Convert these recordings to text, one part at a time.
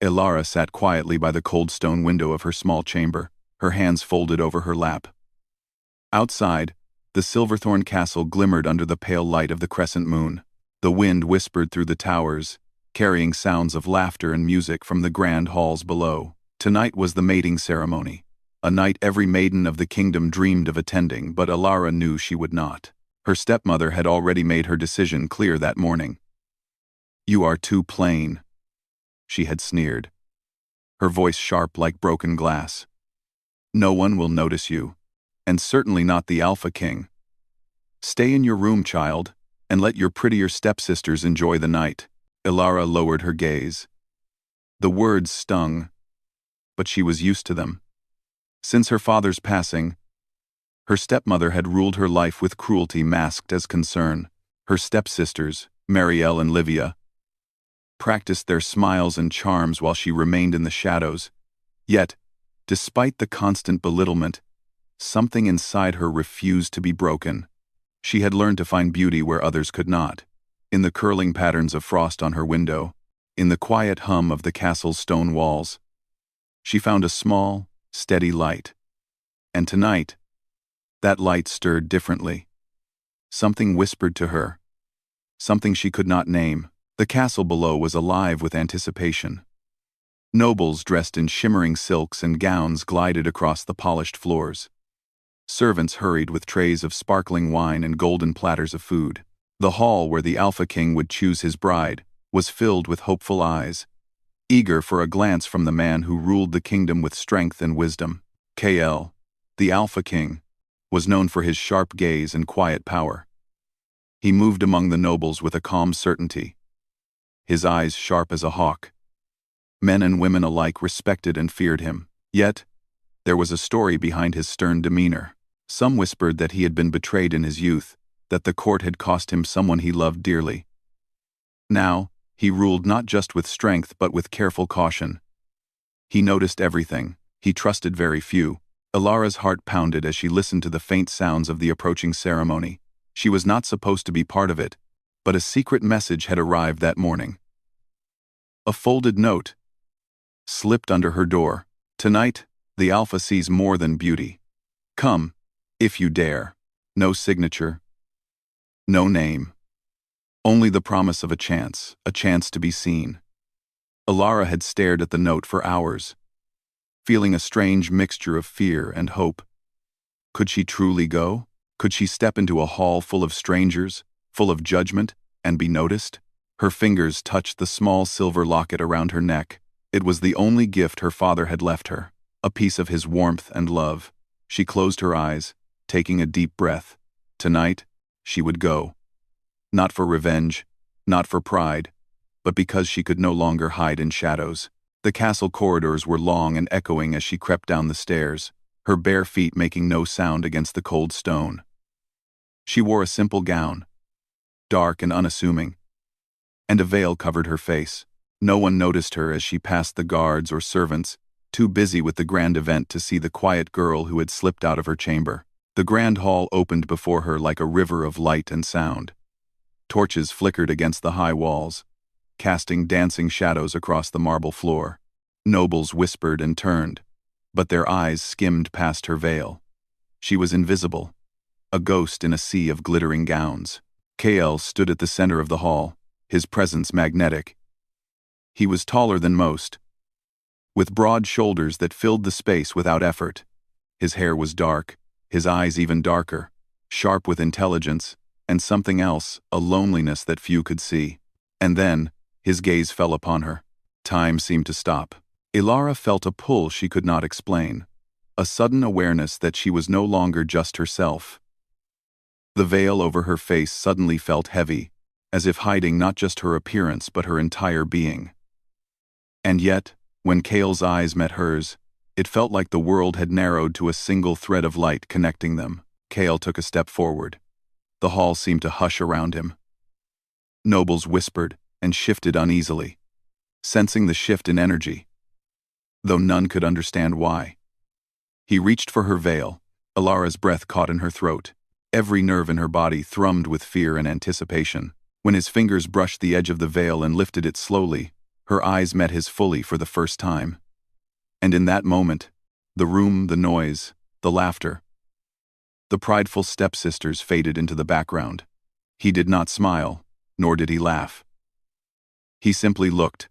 Ilara sat quietly by the cold stone window of her small chamber, her hands folded over her lap. Outside, the Silverthorn castle glimmered under the pale light of the crescent moon. The wind whispered through the towers, carrying sounds of laughter and music from the grand halls below. Tonight was the mating ceremony, a night every maiden of the kingdom dreamed of attending, but Ilara knew she would not. Her stepmother had already made her decision clear that morning. "You are too plain," she had sneered, her voice sharp like broken glass. "No one will notice you, and certainly not the Alpha King. Stay in your room, child, and let your prettier stepsisters enjoy the night." Ilara lowered her gaze. The words stung, but she was used to them. Since her father's passing, her stepmother had ruled her life with cruelty masked as concern. Her stepsisters, Marielle and Livia, practiced their smiles and charms while she remained in the shadows. Yet, despite the constant belittlement, something inside her refused to be broken. She had learned to find beauty where others could not, in the curling patterns of frost on her window, in the quiet hum of the castle's stone walls. She found a small, steady light. And tonight, that light stirred differently. Something whispered to her, something she could not name. The castle below was alive with anticipation. Nobles dressed in shimmering silks and gowns glided across the polished floors. Servants hurried with trays of sparkling wine and golden platters of food. The hall where the Alpha King would choose his bride was filled with hopeful eyes, eager for a glance from the man who ruled the kingdom with strength and wisdom. KL, the Alpha King, was known for his sharp gaze and quiet power. He moved among the nobles with a calm certainty, his eyes sharp as a hawk. Men and women alike respected and feared him. Yet, there was a story behind his stern demeanor. Some whispered that he had been betrayed in his youth, that the court had cost him someone he loved dearly. Now, he ruled not just with strength but with careful caution. He noticed everything, he trusted very few. Ilara's heart pounded as she listened to the faint sounds of the approaching ceremony. She was not supposed to be part of it, but a secret message had arrived that morning. A folded note slipped under her door. "Tonight, the Alpha sees more than beauty. Come, if you dare." No signature, no name. Only the promise of a chance to be seen. Ilara had stared at the note for hours, feeling a strange mixture of fear and hope. Could she truly go? Could she step into a hall full of strangers, full of judgment, and be noticed? Her fingers touched the small silver locket around her neck. It was the only gift her father had left her, a piece of his warmth and love. She closed her eyes, taking a deep breath. Tonight, she would go. Not for revenge, not for pride, but because she could no longer hide in shadows. The castle corridors were long and echoing as she crept down the stairs, her bare feet making no sound against the cold stone. She wore a simple gown, dark and unassuming, and a veil covered her face. No one noticed her as she passed the guards or servants, too busy with the grand event to see the quiet girl who had slipped out of her chamber. The grand hall opened before her like a river of light and sound. Torches flickered against the high walls, casting dancing shadows across the marble floor. Nobles whispered and turned, but their eyes skimmed past her veil. She was invisible, a ghost in a sea of glittering gowns. KL stood at the center of the hall, his presence magnetic. He was taller than most, with broad shoulders that filled the space without effort. His hair was dark, his eyes even darker, sharp with intelligence, and something else, a loneliness that few could see. And then, his gaze fell upon her. Time seemed to stop. Ilara felt a pull she could not explain, a sudden awareness that she was no longer just herself. The veil over her face suddenly felt heavy, as if hiding not just her appearance but her entire being. And yet, when Kale's eyes met hers, it felt like the world had narrowed to a single thread of light connecting them. Kale took a step forward. The hall seemed to hush around him. Nobles whispered and shifted uneasily, sensing the shift in energy, though none could understand why. He reached for her veil. Ilara's breath caught in her throat. Every nerve in her body thrummed with fear and anticipation. When his fingers brushed the edge of the veil and lifted it slowly, Her eyes met his fully for the first time. And in that moment, the room, the noise, the laughter, the prideful stepsisters faded into the background. He did not smile, nor did he laugh. He simply looked.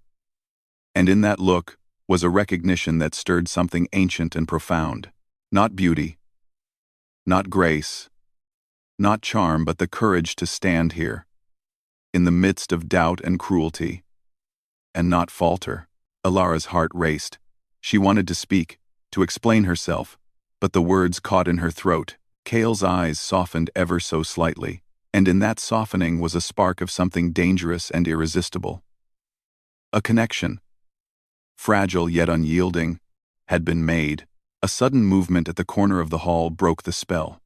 And in that look was a recognition that stirred something ancient and profound. Not beauty, not grace, not charm, but the courage to stand here, in the midst of doubt and cruelty, and not falter. Alara's heart raced. She wanted to speak, to explain herself, but the words caught in her throat. Cale's eyes softened ever so slightly, and in that softening was a spark of something dangerous and irresistible. A connection, fragile yet unyielding, had been made. A sudden movement at the corner of the hall broke the spell.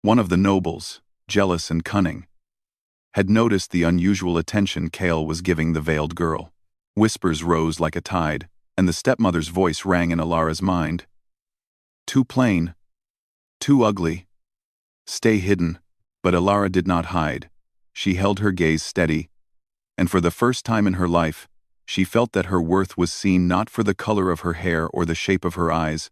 One of the nobles, jealous and cunning, had noticed the unusual attention Cale was giving the veiled girl. Whispers rose like a tide, and the stepmother's voice rang in Alara's mind. Too plain, too ugly. Stay hidden. But Alara did not hide. She held her gaze steady, and for the first time in her life, she felt that her worth was seen not for the color of her hair or the shape of her eyes,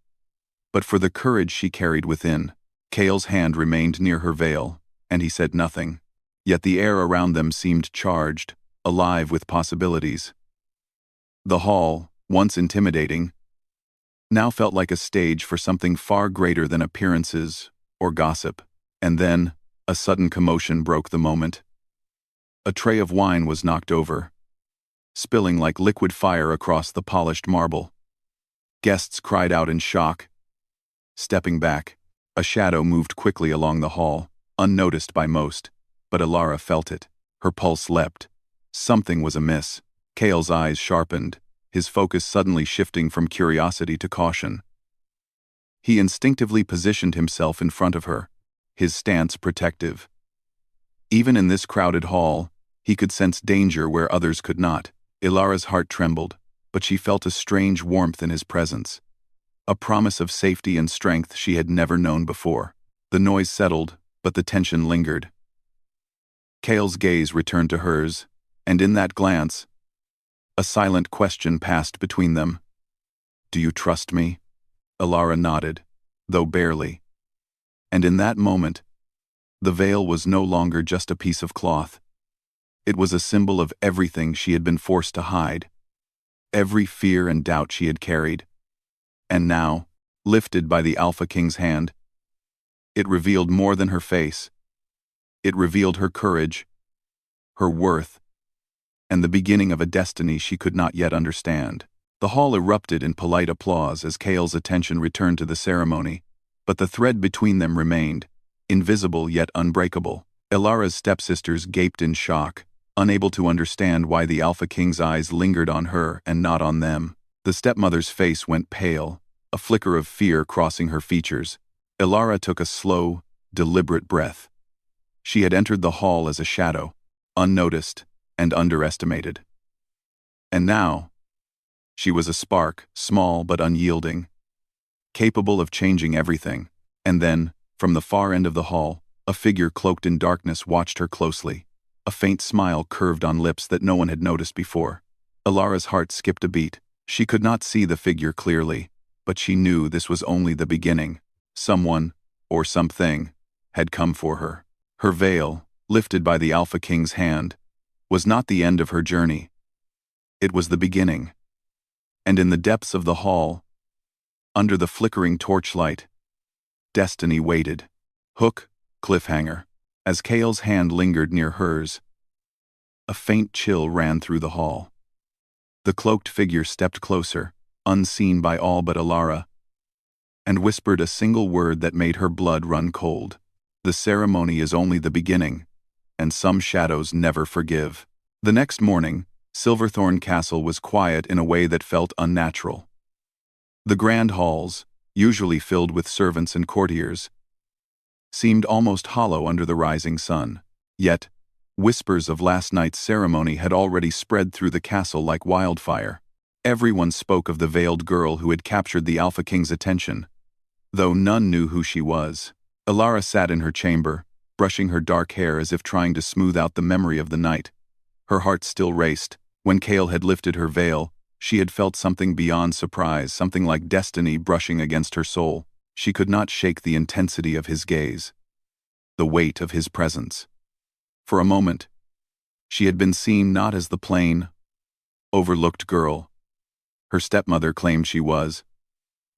but for the courage she carried within. Cale's hand remained near her veil, and he said nothing. Yet the air around them seemed charged, alive with possibilities. The hall, once intimidating, now felt like a stage for something far greater than appearances or gossip. And then, a sudden commotion broke the moment. A tray of wine was knocked over, spilling like liquid fire across the polished marble. Guests cried out in shock. Stepping back, a shadow moved quickly along the hall, unnoticed by most, but Alara felt it. Her pulse leapt. Something was amiss. Cale's eyes sharpened, his focus suddenly shifting from curiosity to caution. He instinctively positioned himself in front of her, his stance protective. Even in this crowded hall, he could sense danger where others could not. Alara's heart trembled, but she felt a strange warmth in his presence, a promise of safety and strength she had never known before. The noise settled, but the tension lingered. Cale's gaze returned to hers, and in that glance, a silent question passed between them. Do you trust me? Alara nodded, though barely. And in that moment, the veil was no longer just a piece of cloth. It was a symbol of everything she had been forced to hide, every fear and doubt she had carried. And now, lifted by the Alpha King's hand, it revealed more than her face. It revealed her courage, her worth, and the beginning of a destiny she could not yet understand. The hall erupted in polite applause as Cale's attention returned to the ceremony, but the thread between them remained, invisible yet unbreakable. Alara's stepsisters gaped in shock, unable to understand why the Alpha King's eyes lingered on her and not on them. The stepmother's face went pale, a flicker of fear crossing her features. Alara took a slow, deliberate breath. She had entered the hall as a shadow, unnoticed and underestimated. And now, she was a spark, small but unyielding, capable of changing everything. And then, from the far end of the hall, a figure cloaked in darkness watched her closely. A faint smile curved on lips that no one had noticed before. Alara's heart skipped a beat. She could not see the figure clearly, but she knew this was only the beginning. Someone, or something, had come for her. Her veil, lifted by the Alpha King's hand, was not the end of her journey. It was the beginning. And in the depths of the hall, under the flickering torchlight, destiny waited. Hook, cliffhanger. As Cale's hand lingered near hers, a faint chill ran through the hall. The cloaked figure stepped closer, unseen by all but Alara, and whispered a single word that made her blood run cold. The ceremony is only the beginning, and some shadows never forgive. The next morning, Silverthorn Castle was quiet in a way that felt unnatural. The grand halls, usually filled with servants and courtiers, seemed almost hollow under the rising sun. Yet, whispers of last night's ceremony had already spread through the castle like wildfire. Everyone spoke of the veiled girl who had captured the Alpha King's attention, though none knew who she was. Alara sat in her chamber, brushing her dark hair as if trying to smooth out the memory of the night. Her heart still raced, When Kale had lifted her veil, she had felt something beyond surprise, something like destiny brushing against her soul. She could not shake the intensity of his gaze, the weight of his presence. For a moment, she had been seen not as the plain, overlooked girl her stepmother claimed she was,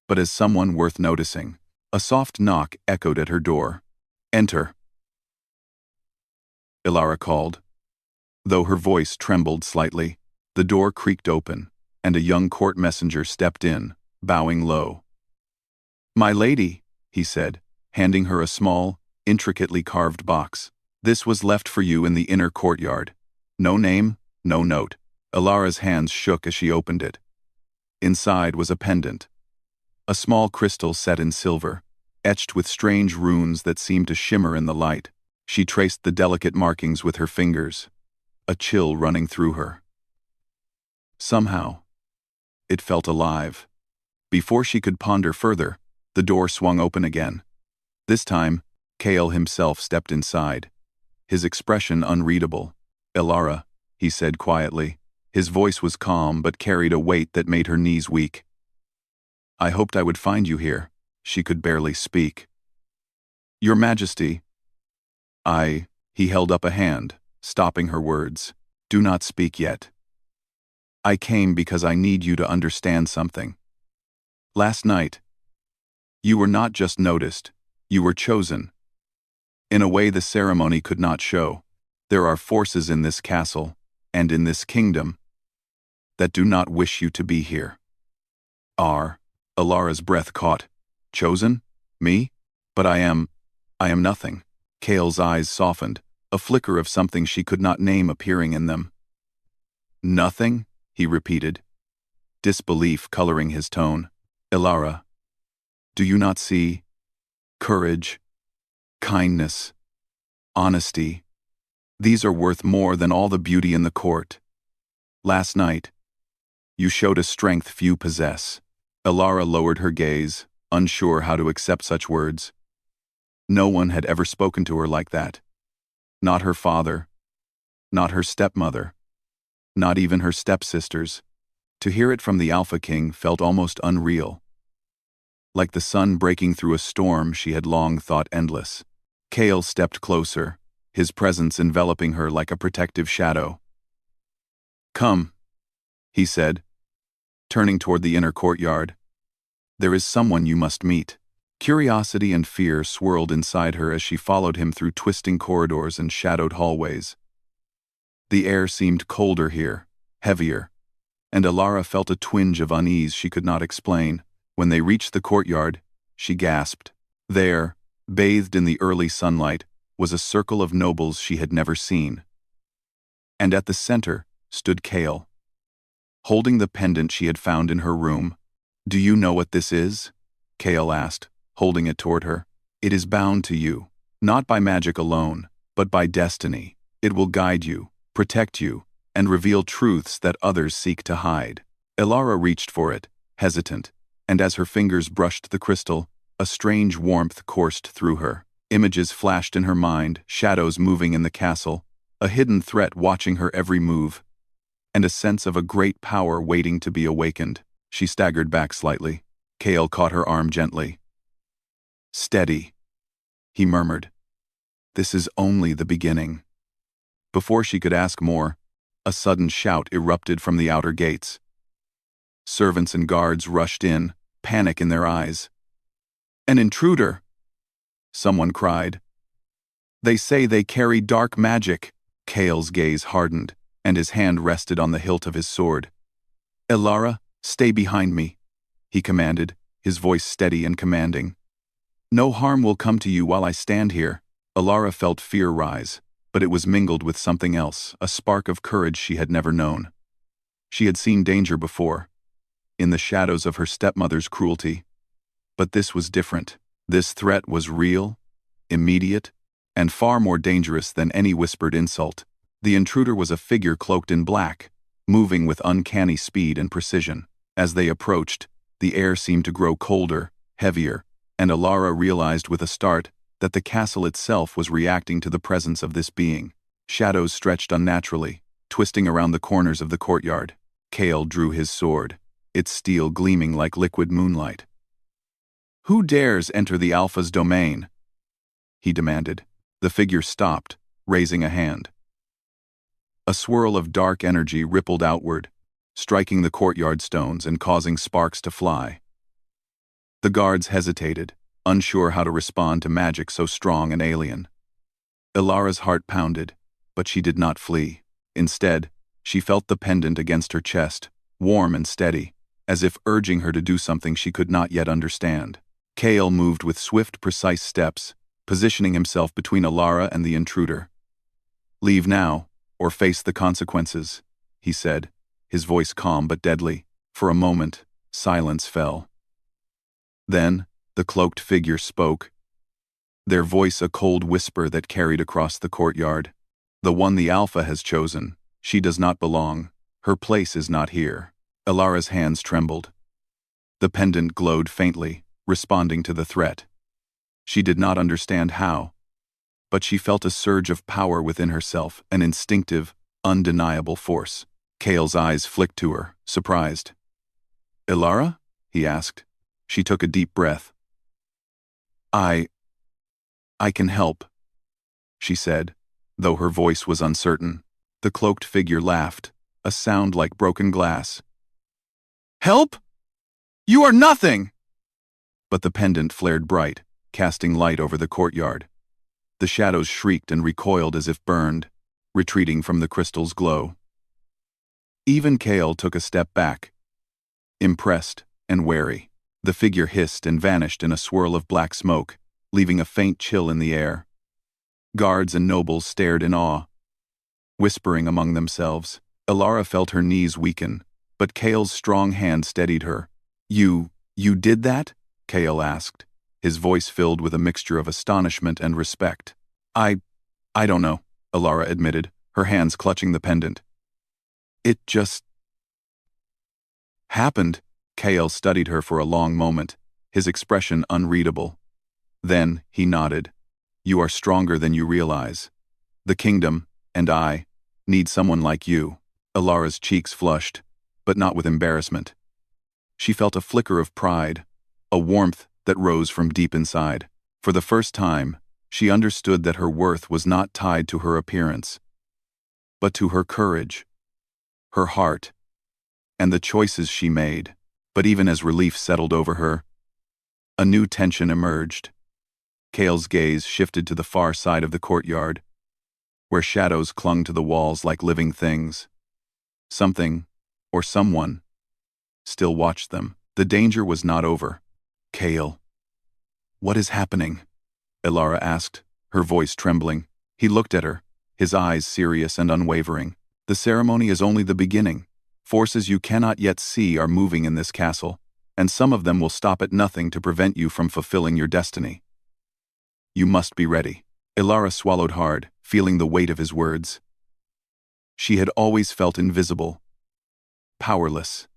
but as someone worth noticing. A soft knock echoed at her door. "Enter," Ilara called. Though her voice trembled slightly, the door creaked open, and a young court messenger stepped in, bowing low. "My lady," he said, handing her a small, intricately carved box. "This was left for you in the inner courtyard. No name, no note." Ilara's hands shook as she opened it. Inside was a pendant, a small crystal set in silver, etched with strange runes that seemed to shimmer in the light. She traced the delicate markings with her fingers, a chill running through her. Somehow, it felt alive. Before she could ponder further, the door swung open again. This time, Kale himself stepped inside, his expression unreadable. "Ilara," he said quietly. His voice was calm but carried a weight that made her knees weak. "I hoped I would find you here." She could barely speak. "Your Majesty." He held up a hand, stopping her words. "Do not speak yet. I came because I need you to understand something. Last night, you were not just noticed, you were chosen. In a way the ceremony could not show. There are forces in this castle, and in this kingdom, that do not wish you to be here." Ilara's breath caught. "Chosen? Me? But I am nothing." Kale's eyes softened, a flicker of something she could not name appearing in them. "Nothing?" he repeated, disbelief coloring his tone. "Ilara, do you not see? Courage, kindness, honesty. These are worth more than all the beauty in the court. Last night, you showed a strength few possess." Ilara lowered her gaze, unsure how to accept such words. No one had ever spoken to her like that. Not her father, not her stepmother, not even her stepsisters. To hear it from the Alpha King felt almost unreal. Like the sun breaking through a storm she had long thought endless. Kale stepped closer, his presence enveloping her like a protective shadow. "Come," he said, turning toward the inner courtyard. "There is someone you must meet." Curiosity and fear swirled inside her as she followed him through twisting corridors and shadowed hallways. The air seemed colder here, heavier, and Ilara felt a twinge of unease she could not explain. When they reached the courtyard, she gasped. There, bathed in the early sunlight, was a circle of nobles she had never seen. And at the center stood Kale, holding the pendant she had found in her room. "Do you know what this is?" Kale asked, holding it toward her. "It is bound to you, not by magic alone, but by destiny. It will guide you, protect you, and reveal truths that others seek to hide." Ilara reached for it, hesitant, and as her fingers brushed the crystal, a strange warmth coursed through her. Images flashed in her mind, shadows moving in the castle, a hidden threat watching her every move, and a sense of a great power waiting to be awakened. She staggered back slightly. Kale caught her arm gently. "Steady," he murmured. "This is only the beginning." Before she could ask more, a sudden shout erupted from the outer gates. Servants and guards rushed in, panic in their eyes. "An intruder!" someone cried. "They say they carry dark magic." Kale's gaze hardened, and his hand rested on the hilt of his sword. "Ilara, stay behind me," he commanded, his voice steady and commanding. "No harm will come to you while I stand here." Ilara felt fear rise, but it was mingled with something else, a spark of courage she had never known. She had seen danger before, in the shadows of her stepmother's cruelty. But this was different. This threat was real, immediate, and far more dangerous than any whispered insult. The intruder was a figure cloaked in black, moving with uncanny speed and precision. As they approached, the air seemed to grow colder, heavier, and Ilara realized with a start that the castle itself was reacting to the presence of this being. Shadows stretched unnaturally, twisting around the corners of the courtyard. Kale drew his sword, its steel gleaming like liquid moonlight. "Who dares enter the Alpha's domain?" he demanded. The figure stopped, raising a hand. A swirl of dark energy rippled outward, striking the courtyard stones and causing sparks to fly. The guards hesitated, unsure how to respond to magic so strong and alien. Ilara's heart pounded, but she did not flee. Instead, she felt the pendant against her chest, warm and steady, as if urging her to do something she could not yet understand. Kale moved with swift, precise steps, positioning himself between Ilara and the intruder. "Leave now, or face the consequences," he said, his voice calm but deadly. For a moment, silence fell. Then, the cloaked figure spoke, their voice a cold whisper that carried across the courtyard. "The one the Alpha has chosen. She does not belong. Her place is not here." Ilara's hands trembled. The pendant glowed faintly, responding to the threat. She did not understand how, but she felt a surge of power within herself, an instinctive, undeniable force. Kale's eyes flicked to her, surprised. "Ilara?" he asked. She took a deep breath. I can help," she said, though her voice was uncertain. The cloaked figure laughed, a sound like broken glass. "Help? You are nothing!" But the pendant flared bright, casting light over the courtyard. The shadows shrieked and recoiled as if burned, retreating from the crystal's glow. Even Kale took a step back, impressed and wary. The figure hissed and vanished in a swirl of black smoke, leaving a faint chill in the air. Guards and nobles stared in awe, whispering among themselves. Ilara felt her knees weaken, but Kale's strong hand steadied her. You did that?" Kale asked, his voice filled with a mixture of astonishment and respect. I don't know," Ilara admitted, her hands clutching the pendant. "It just happened." Kale studied her for a long moment, his expression unreadable. Then he nodded. "You are stronger than you realize. The kingdom, and I, need someone like you." Ilara's cheeks flushed, but not with embarrassment. She felt a flicker of pride, a warmth that rose from deep inside. For the first time, she understood that her worth was not tied to her appearance, but to her courage, her heart, and the choices she made. But even as relief settled over her, a new tension emerged. Kale's gaze shifted to the far side of the courtyard, where shadows clung to the walls like living things. Something, or someone, still watched them. The danger was not over. "Kale, what is happening?" Ilara asked, her voice trembling. He looked at her, his eyes serious and unwavering. "The ceremony is only the beginning. Forces you cannot yet see are moving in this castle, and some of them will stop at nothing to prevent you from fulfilling your destiny. You must be ready." Ilara swallowed hard, feeling the weight of his words. She had always felt invisible, powerless,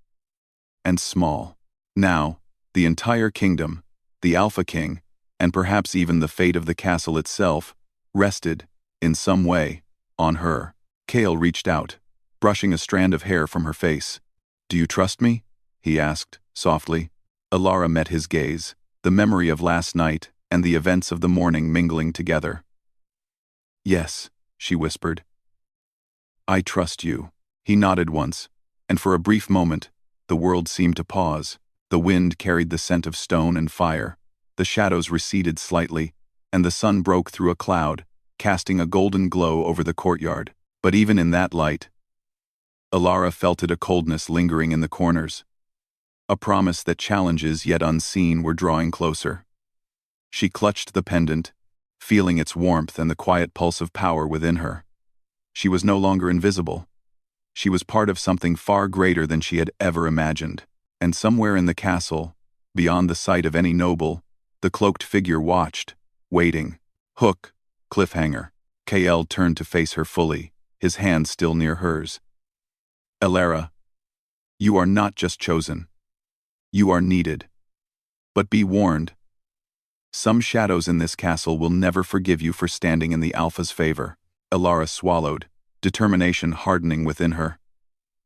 and small. Now, the entire kingdom, the Alpha King, and perhaps even the fate of the castle itself, rested, in some way, on her. Kale reached out, brushing a strand of hair from her face. "Do you trust me?" he asked, softly. Ilara met his gaze, the memory of last night and the events of the morning mingling together. "Yes," she whispered. "I trust you." He nodded once, and for a brief moment, the world seemed to pause. The wind carried the scent of stone and fire. The shadows receded slightly, and the sun broke through a cloud, casting a golden glow over the courtyard. But even in that light, Ilara felt a coldness lingering in the corners, a promise that challenges yet unseen were drawing closer. She clutched the pendant, feeling its warmth and the quiet pulse of power within her. She was no longer invisible. She was part of something far greater than she had ever imagined. And somewhere in the castle, beyond the sight of any noble, the cloaked figure watched, waiting. Hook, cliffhanger. Kale turned to face her fully, his hand still near hers. "Ilara, you are not just chosen. You are needed. But be warned. Some shadows in this castle will never forgive you for standing in the Alpha's favor." Ilara swallowed, determination hardening within her.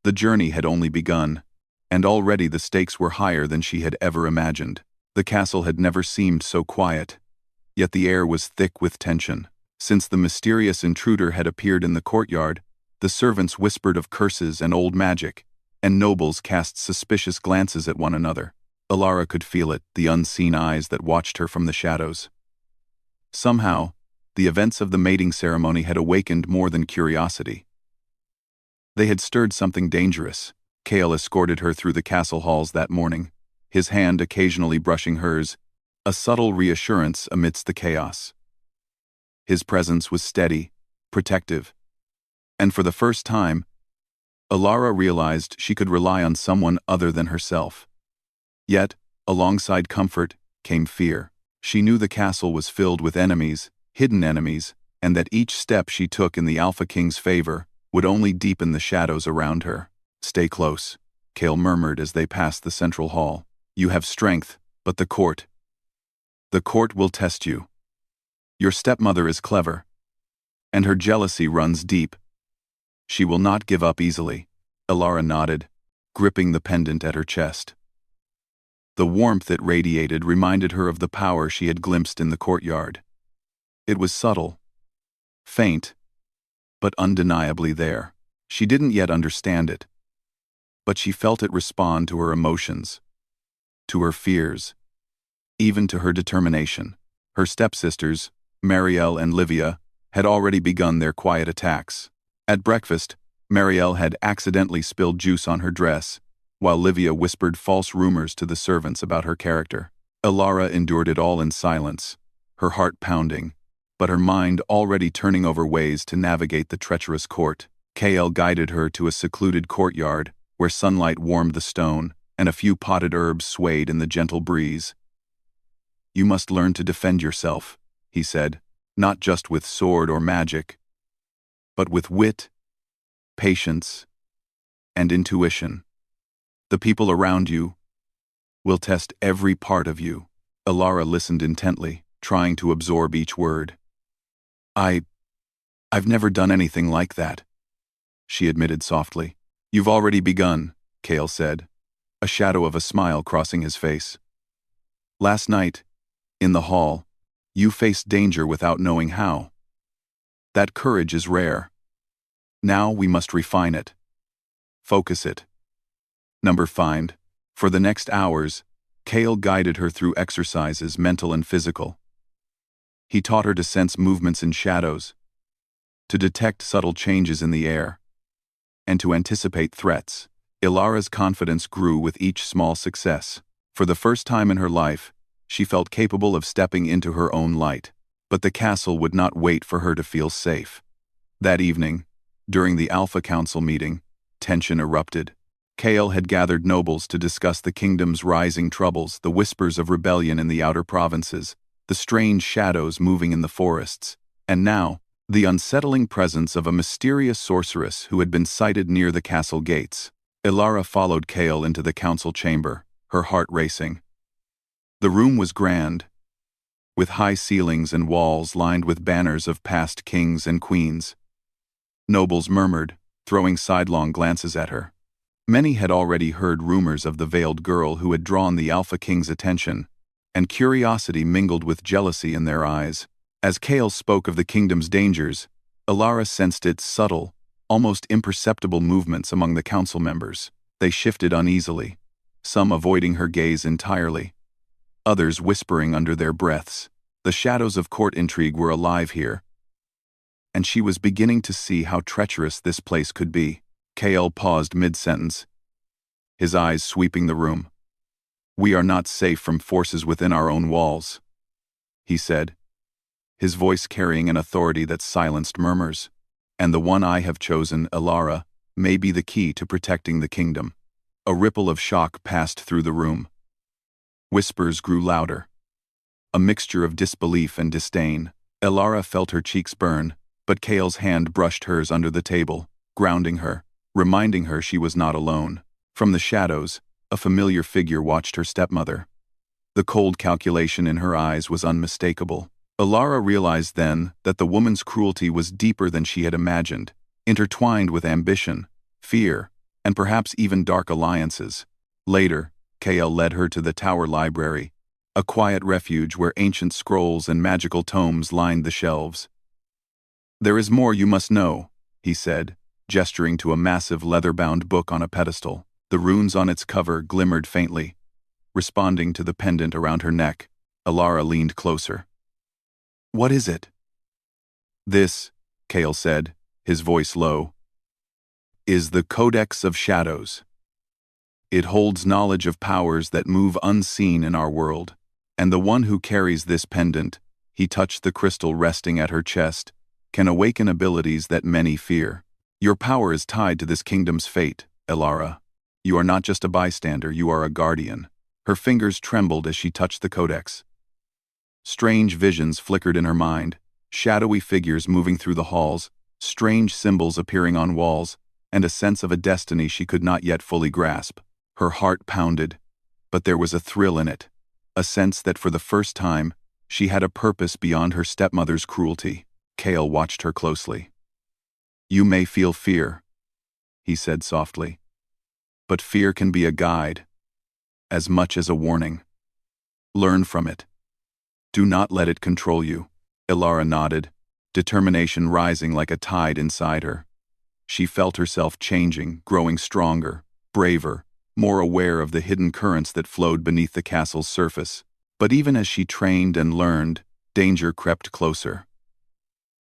The journey had only begun, and already the stakes were higher than she had ever imagined. The castle had never seemed so quiet, yet the air was thick with tension. Since the mysterious intruder had appeared in the courtyard, the servants whispered of curses and old magic, and nobles cast suspicious glances at one another. Alara could feel it, the unseen eyes that watched her from the shadows. Somehow, the events of the mating ceremony had awakened more than curiosity. They had stirred something dangerous. Kale escorted her through the castle halls that morning, his hand occasionally brushing hers, a subtle reassurance amidst the chaos. His presence was steady, protective, and for the first time, Alara realized she could rely on someone other than herself. Yet, alongside comfort, came fear. She knew the castle was filled with enemies, hidden enemies, and that each step she took in the Alpha King's favor would only deepen the shadows around her. "Stay close," Kale murmured as they passed the central hall. "You have strength, but the court will test you. Your stepmother is clever, and her jealousy runs deep. She will not give up easily." Alara nodded, gripping the pendant at her chest. The warmth it radiated reminded her of the power she had glimpsed in the courtyard. It was subtle, faint, but undeniably there. She didn't yet understand it, but she felt it respond to her emotions, to her fears, even to her determination. Her stepsisters, Marielle and Livia, had already begun their quiet attacks. At breakfast, Marielle had accidentally spilled juice on her dress, while Livia whispered false rumors to the servants about her character. Alara endured it all in silence, her heart pounding, but her mind already turning over ways to navigate the treacherous court. Kale guided her to a secluded courtyard, where sunlight warmed the stone, and a few potted herbs swayed in the gentle breeze. "You must learn to defend yourself," he said, "not just with sword or magic, but with wit, patience, and intuition. The people around you will test every part of you." Alara listened intently, trying to absorb each word. I've never done anything like that," she admitted softly. "You've already begun," Kale said, a shadow of a smile crossing his face. "Last night, in the hall, you faced danger without knowing how. That courage is rare. Now we must refine it. Focus it. Number 5. For the next hours, Kale guided her through exercises, mental and physical. He taught her to sense movements in shadows, to detect subtle changes in the air, and to anticipate threats. Ilara's confidence grew with each small success. For the first time in her life, she felt capable of stepping into her own light. But the castle would not wait for her to feel safe. That evening, during the Alpha Council meeting, tension erupted. Kale had gathered nobles to discuss the kingdom's rising troubles, the whispers of rebellion in the outer provinces, the strange shadows moving in the forests, and now, the unsettling presence of a mysterious sorceress who had been sighted near the castle gates. Ilara followed Kale into the council chamber, her heart racing. The room was grand, with high ceilings and walls lined with banners of past kings and queens. Nobles murmured, throwing sidelong glances at her. Many had already heard rumors of the veiled girl who had drawn the Alpha King's attention, and curiosity mingled with jealousy in their eyes. As Kale spoke of the kingdom's dangers, Ilara sensed its subtle, almost imperceptible movements among the council members. They shifted uneasily, some avoiding her gaze entirely, others whispering under their breaths. The shadows of court intrigue were alive here, and she was beginning to see how treacherous this place could be. Kale paused mid-sentence, his eyes sweeping the room. "We are not safe from forces within our own walls," he said, his voice carrying an authority that silenced murmurs. "And the one I have chosen, Ilara, may be the key to protecting the kingdom." A ripple of shock passed through the room. Whispers grew louder, a mixture of disbelief and disdain. Ilara felt her cheeks burn, but Kale's hand brushed hers under the table, grounding her, reminding her she was not alone. From the shadows, a familiar figure watched her stepmother. The cold calculation in her eyes was unmistakable. Ilara realized then that the woman's cruelty was deeper than she had imagined, intertwined with ambition, fear, and perhaps even dark alliances. Later, Kael led her to the Tower Library, a quiet refuge where ancient scrolls and magical tomes lined the shelves. "There is more you must know," he said, gesturing to a massive leather-bound book on a pedestal. The runes on its cover glimmered faintly, responding to the pendant around her neck. Alara leaned closer. "What is it?" "This," Kael said, his voice low, "is the Codex of Shadows. It holds knowledge of powers that move unseen in our world, and the one who carries this pendant," he touched the crystal resting at her chest, "can awaken abilities that many fear. Your power is tied to this kingdom's fate, Alara. You are not just a bystander, you are a guardian." Her fingers trembled as she touched the codex. Strange visions flickered in her mind, shadowy figures moving through the halls, strange symbols appearing on walls, and a sense of a destiny she could not yet fully grasp. Her heart pounded, but there was a thrill in it, a sense that for the first time, she had a purpose beyond her stepmother's cruelty. Kael watched her closely. "You may feel fear," he said softly, "but fear can be a guide, as much as a warning. Learn from it. Do not let it control you." Alara nodded, determination rising like a tide inside her. She felt herself changing, growing stronger, braver, more aware of the hidden currents that flowed beneath the castle's surface. But even as she trained and learned, danger crept closer.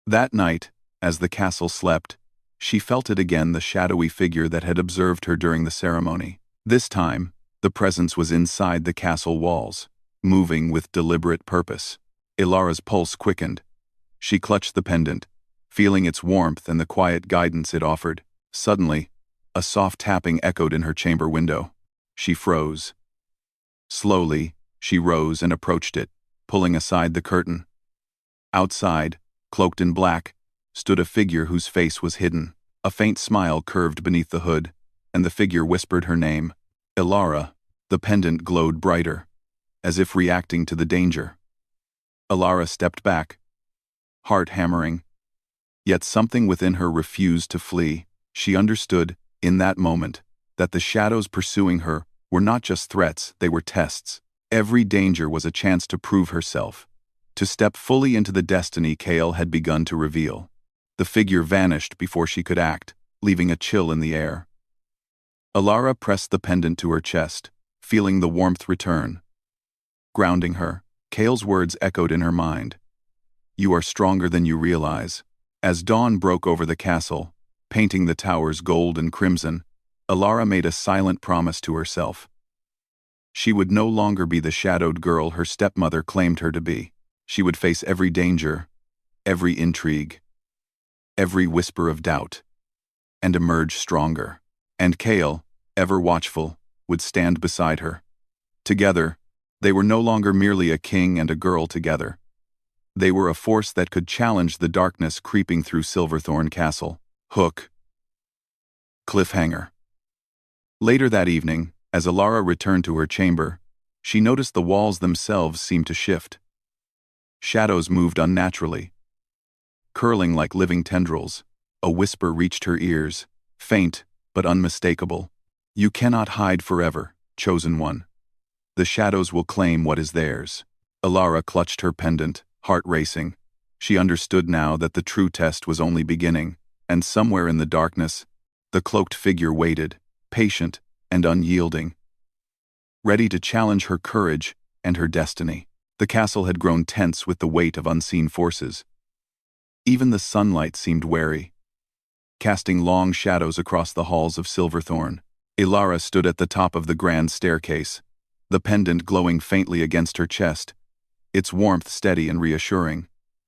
That night, as the castle slept, she felt it again, the shadowy figure that had observed her during the ceremony. This time, the presence was inside the castle walls, moving with deliberate purpose. Ilara's pulse quickened. She clutched the pendant, feeling its warmth and the quiet guidance it offered. Suddenly, a soft tapping echoed in her chamber window. She froze. Slowly, she rose and approached it, pulling aside the curtain. Outside, cloaked in black, stood a figure whose face was hidden. A faint smile curved beneath the hood, and the figure whispered her name. Ilara. The pendant glowed brighter, as if reacting to the danger. Alara stepped back, heart hammering. Yet something within her refused to flee. She understood, in that moment, that the shadows pursuing her were not just threats, they were tests. Every danger was a chance to prove herself, to step fully into the destiny Kael had begun to reveal. The figure vanished before she could act, leaving a chill in the air. Alara pressed the pendant to her chest, feeling the warmth return. Grounding her, Kael's words echoed in her mind. "You are stronger than you realize." As dawn broke over the castle, painting the towers gold and crimson, Alara made a silent promise to herself. She would no longer be the shadowed girl her stepmother claimed her to be. She would face every danger, every intrigue, every whisper of doubt, and emerge stronger. And Kael, ever watchful, would stand beside her. Together, they were no longer merely a king and a girl together. They were a force that could challenge the darkness creeping through Silverthorn Castle. Hook. Cliffhanger. Later that evening, as Alara returned to her chamber, she noticed the walls themselves seemed to shift. Shadows moved unnaturally. Curling like living tendrils, a whisper reached her ears, faint but unmistakable. "You cannot hide forever, chosen one. The shadows will claim what is theirs." Alara clutched her pendant, heart racing. She understood now that the true test was only beginning, and somewhere in the darkness, the cloaked figure waited, patient and unyielding, ready to challenge her courage and her destiny. The castle had grown tense with the weight of unseen forces. Even the sunlight seemed wary, casting long shadows across the halls of Silverthorn. Ilara stood at the top of the grand staircase, the pendant glowing faintly against her chest, its warmth steady and reassuring.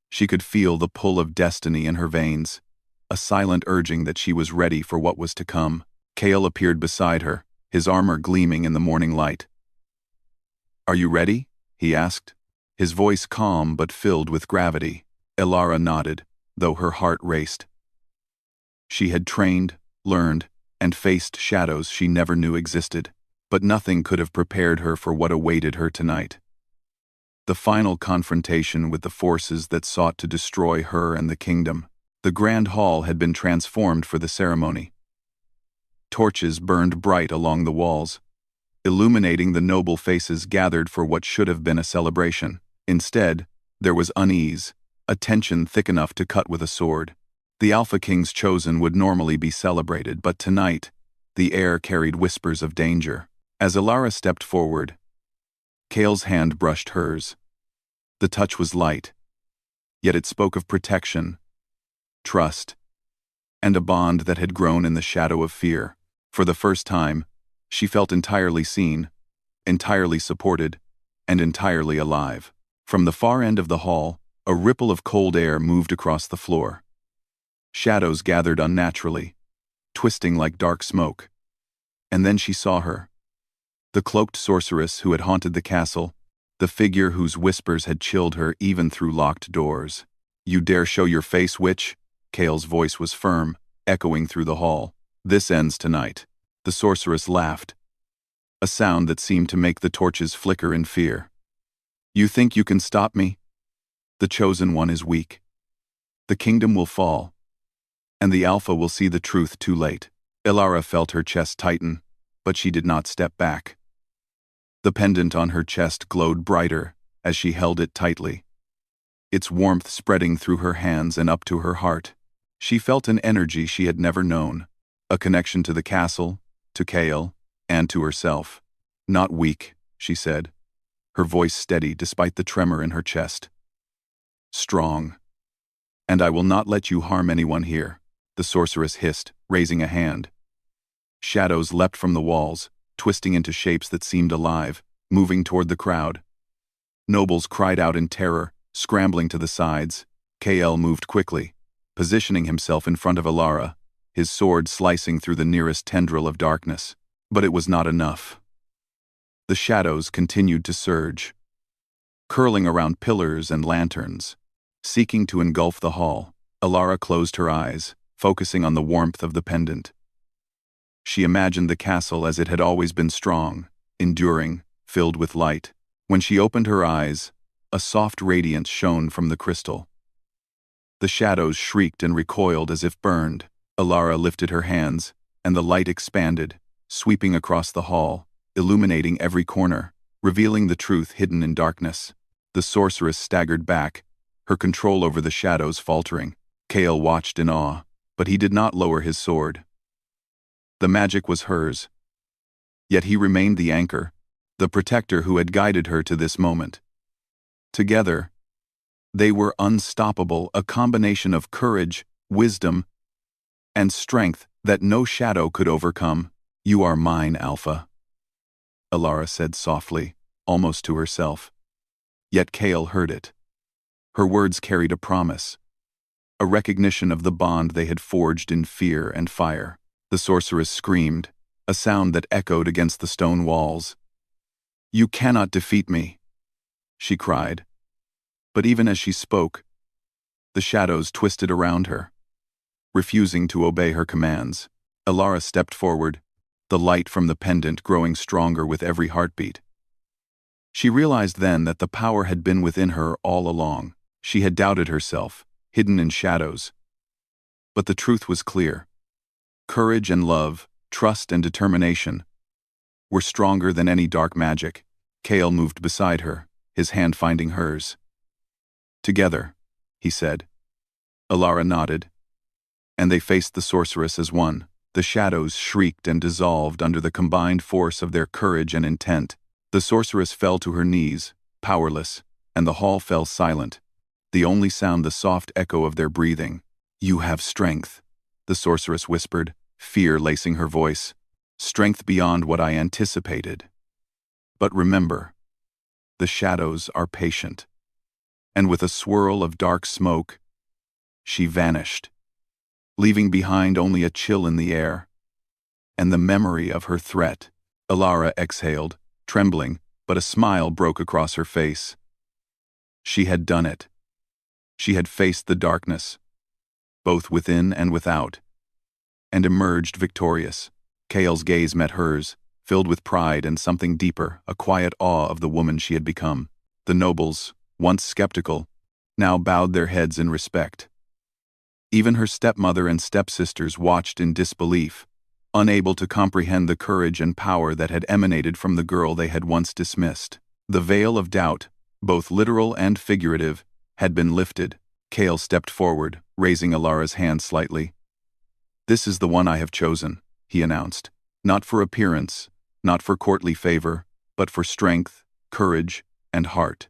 She could feel the pull of destiny in her veins, a silent urging that she was ready for what was to come. Kael appeared beside her, his armor gleaming in the morning light. "Are you ready?" he asked, his voice calm but filled with gravity. Ilara nodded, though her heart raced. She had trained, learned, and faced shadows she never knew existed, but nothing could have prepared her for what awaited her tonight. The final confrontation with the forces that sought to destroy her and the kingdom. The grand hall had been transformed for the ceremony. Torches burned bright along the walls, illuminating the noble faces gathered for what should have been a celebration. Instead, there was unease, a tension thick enough to cut with a sword. The Alpha Kings chosen would normally be celebrated, but tonight, the air carried whispers of danger. As Alara stepped forward, Kale's hand brushed hers. The touch was light, yet it spoke of protection, trust, and a bond that had grown in the shadow of fear. For the first time, she felt entirely seen, entirely supported, and entirely alive. From the far end of the hall, a ripple of cold air moved across the floor. Shadows gathered unnaturally, twisting like dark smoke. And then she saw her. The cloaked sorceress who had haunted the castle, the figure whose whispers had chilled her even through locked doors. "You dare show your face, witch?" Kale's voice was firm, echoing through the hall. "This ends tonight." The sorceress laughed, a sound that seemed to make the torches flicker in fear. "You think you can stop me? The chosen one is weak. The kingdom will fall, and the Alpha will see the truth too late." Alara felt her chest tighten, but she did not step back. The pendant on her chest glowed brighter as she held it tightly, its warmth spreading through her hands and up to her heart. She felt an energy she had never known, a connection to the castle, to Kale, and to herself. "Not weak," she said, her voice steady despite the tremor in her chest. "Strong. And I will not let you harm anyone here," the sorceress hissed, raising a hand. Shadows leapt from the walls, twisting into shapes that seemed alive, moving toward the crowd. Nobles cried out in terror, scrambling to the sides. Kale moved quickly, positioning himself in front of Alara, his sword slicing through the nearest tendril of darkness. But it was not enough. The shadows continued to surge, curling around pillars and lanterns, seeking to engulf the hall. Alara closed her eyes, focusing on the warmth of the pendant. She imagined the castle as it had always been strong, enduring, filled with light. When she opened her eyes, a soft radiance shone from the crystal. The shadows shrieked and recoiled as if burned. Alara lifted her hands, and the light expanded, sweeping across the hall, illuminating every corner, revealing the truth hidden in darkness. The sorceress staggered back, her control over the shadows faltering. Kale watched in awe, but he did not lower his sword. The magic was hers. Yet he remained the anchor, the protector who had guided her to this moment. Together, they were unstoppable, a combination of courage, wisdom, and strength that no shadow could overcome. "You are mine, Alpha," Alara said softly, almost to herself. Yet Kale heard it. Her words carried a promise, a recognition of the bond they had forged in fear and fire. The sorceress screamed, a sound that echoed against the stone walls. "You cannot defeat me," she cried. But even as she spoke, the shadows twisted around her, refusing to obey her commands. Alara stepped forward, the light from the pendant growing stronger with every heartbeat. She realized then that the power had been within her all along. She had doubted herself, hidden in shadows. But the truth was clear. Courage and love, trust and determination were stronger than any dark magic. Kale moved beside her, his hand finding hers. "Together," he said. Alara nodded, and they faced the sorceress as one. The shadows shrieked and dissolved under the combined force of their courage and intent. The sorceress fell to her knees, powerless, and the hall fell silent, the only sound the soft echo of their breathing. "You have strength," the sorceress whispered, fear lacing her voice. "Strength beyond what I anticipated. But remember, the shadows are patient." And with a swirl of dark smoke, she vanished, leaving behind only a chill in the air, and the memory of her threat. Alara exhaled, trembling, but a smile broke across her face. She had done it. She had faced the darkness, both within and without, and emerged victorious. Kale's gaze met hers, filled with pride and something deeper, a quiet awe of the woman she had become. The nobles, once skeptical, now bowed their heads in respect. Even her stepmother and stepsisters watched in disbelief, unable to comprehend the courage and power that had emanated from the girl they had once dismissed. The veil of doubt, both literal and figurative, had been lifted. Cale stepped forward, raising Alara's hand slightly. "This is the one I have chosen," he announced. "Not for appearance, not for courtly favor, but for strength, courage, and heart.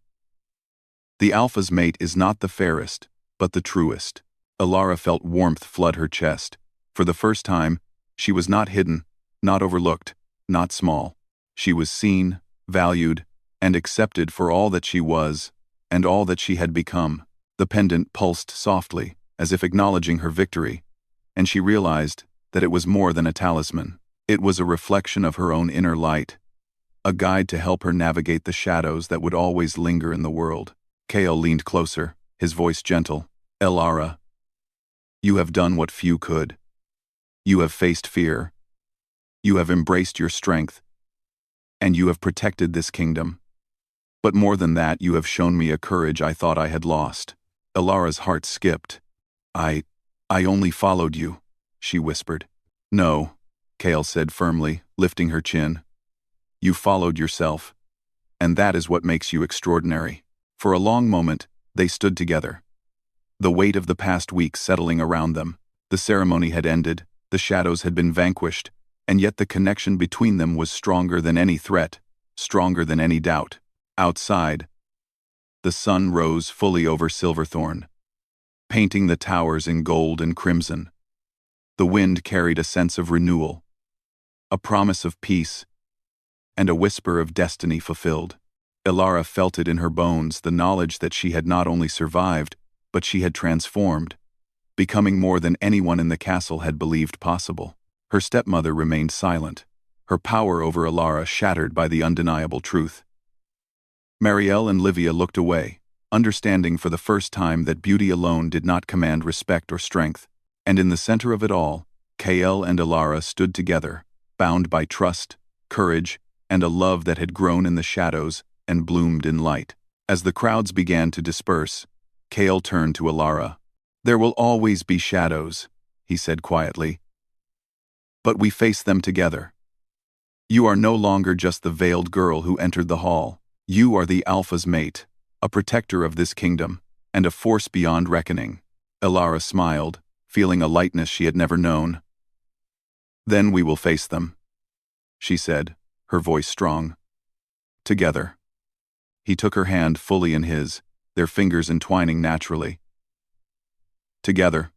The Alpha's mate is not the fairest, but the truest." Alara felt warmth flood her chest. For the first time, she was not hidden, not overlooked, not small. She was seen, valued, and accepted for all that she was, and all that she had become. The pendant pulsed softly, as if acknowledging her victory, and she realized that it was more than a talisman. It was a reflection of her own inner light, a guide to help her navigate the shadows that would always linger in the world. Cale leaned closer, his voice gentle. "Alara, you have done what few could. You have faced fear. You have embraced your strength. And you have protected this kingdom. But more than that, you have shown me a courage I thought I had lost." Alara's heart skipped. I only followed you," she whispered. "No," Cale said firmly, lifting her chin. "You followed yourself. And that is what makes you extraordinary." For a long moment, they stood together, the weight of the past week settling around them. The ceremony had ended, the shadows had been vanquished, and yet the connection between them was stronger than any threat, stronger than any doubt. Outside, the sun rose fully over Silverthorn, painting the towers in gold and crimson. The wind carried a sense of renewal, a promise of peace, and a whisper of destiny fulfilled. Alara felt it in her bones, the knowledge that she had not only survived, but she had transformed, becoming more than anyone in the castle had believed possible. Her stepmother remained silent, her power over Alara shattered by the undeniable truth. Marielle and Livia looked away, understanding for the first time that beauty alone did not command respect or strength, and in the center of it all, Cale and Alara stood together, bound by trust, courage, and a love that had grown in the shadows and bloomed in light. As the crowds began to disperse, Cale turned to Alara. "There will always be shadows," he said quietly. "But we face them together. You are no longer just the veiled girl who entered the hall. You are the Alpha's mate, a protector of this kingdom, and a force beyond reckoning." Alara smiled, feeling a lightness she had never known. "Then we will face them," she said, her voice strong. "Together." He took her hand fully in his, their fingers entwining naturally. "Together,"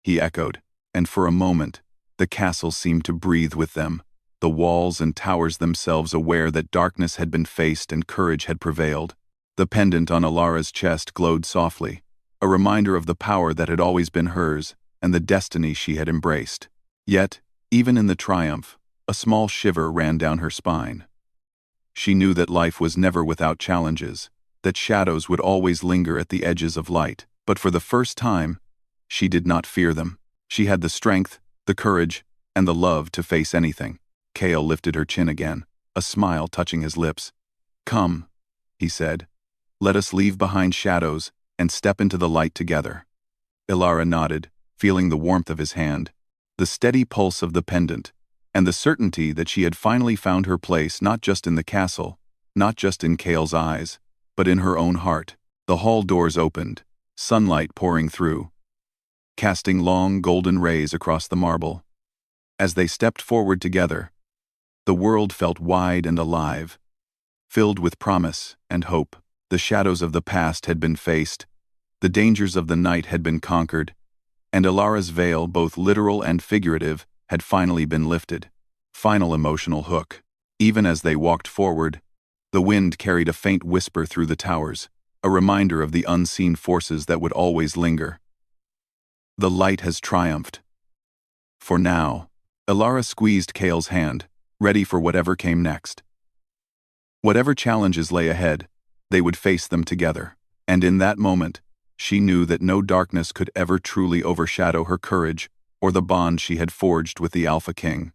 he echoed, and for a moment, the castle seemed to breathe with them, the walls and towers themselves aware that darkness had been faced and courage had prevailed. The pendant on Alara's chest glowed softly, a reminder of the power that had always been hers and the destiny she had embraced. Yet, even in the triumph, a small shiver ran down her spine. She knew that life was never without challenges, that shadows would always linger at the edges of light, but for the first time, she did not fear them. She had the strength, the courage, and the love to face anything. Cale lifted her chin again, a smile touching his lips. "Come," he said. "Let us leave behind shadows and step into the light together." Alara nodded, feeling the warmth of his hand, the steady pulse of the pendant, and the certainty that she had finally found her place not just in the castle, not just in Cale's eyes, but in her own heart. The hall doors opened, sunlight pouring through, casting long golden rays across the marble. As they stepped forward together, the world felt wide and alive, filled with promise and hope. The shadows of the past had been faced, the dangers of the night had been conquered, and Alara's veil, both literal and figurative, had finally been lifted. Final emotional hook. Even as they walked forward, the wind carried a faint whisper through the towers, a reminder of the unseen forces that would always linger. The light has triumphed. For now, Alara squeezed Cale's hand, ready for whatever came next. Whatever challenges lay ahead, they would face them together, and in that moment, she knew that no darkness could ever truly overshadow her courage or the bond she had forged with the Alpha King.